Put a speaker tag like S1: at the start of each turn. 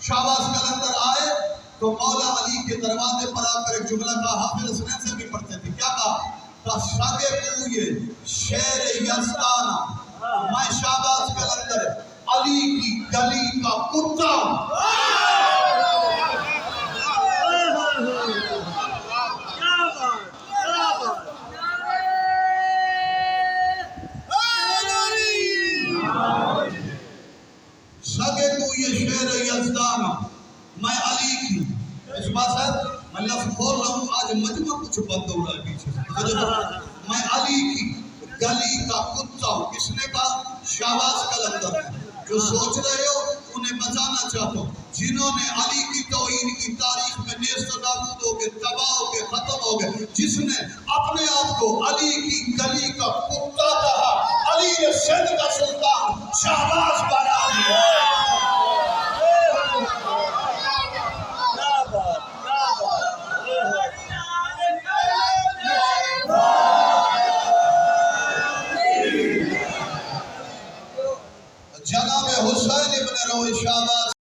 S1: شہباز کلندر آئے تو مولا علی کے دروازے پر آ کر ایک جملہ کہا، حافظ حسنین سے بھی پڑھتے تھے، کیا کہا؟ شاگے کوئے شیر یزدانہ، میں شہباز کلندر علی کی گلی کا کتا ہوں۔ سگے کو یہ شیر یزدانہ، میں علی کی، اس بات ہے میں لفظ کھول رہا ہوں، آج مجمع کچھ بند ہو رہا ہے پیچھے سے، میں علی کی گلی کا کتا ہوں۔ کس نے کہا؟ شہباز کلندر۔ جو سوچ رہے ہو انہیں بچانا چاہتا ہوں، جنہوں نے علی کی توہین کی تاریخ میں نیست و نابود ہو کے، تباہ ہو کے، ختم ہو گئے، جس نے اپنے آپ کو علی کی گلی کا کتا کہا، علی نے سندھ کا سلطان شہباز بنا دیا۔ جناب حسین ابن روح شہباز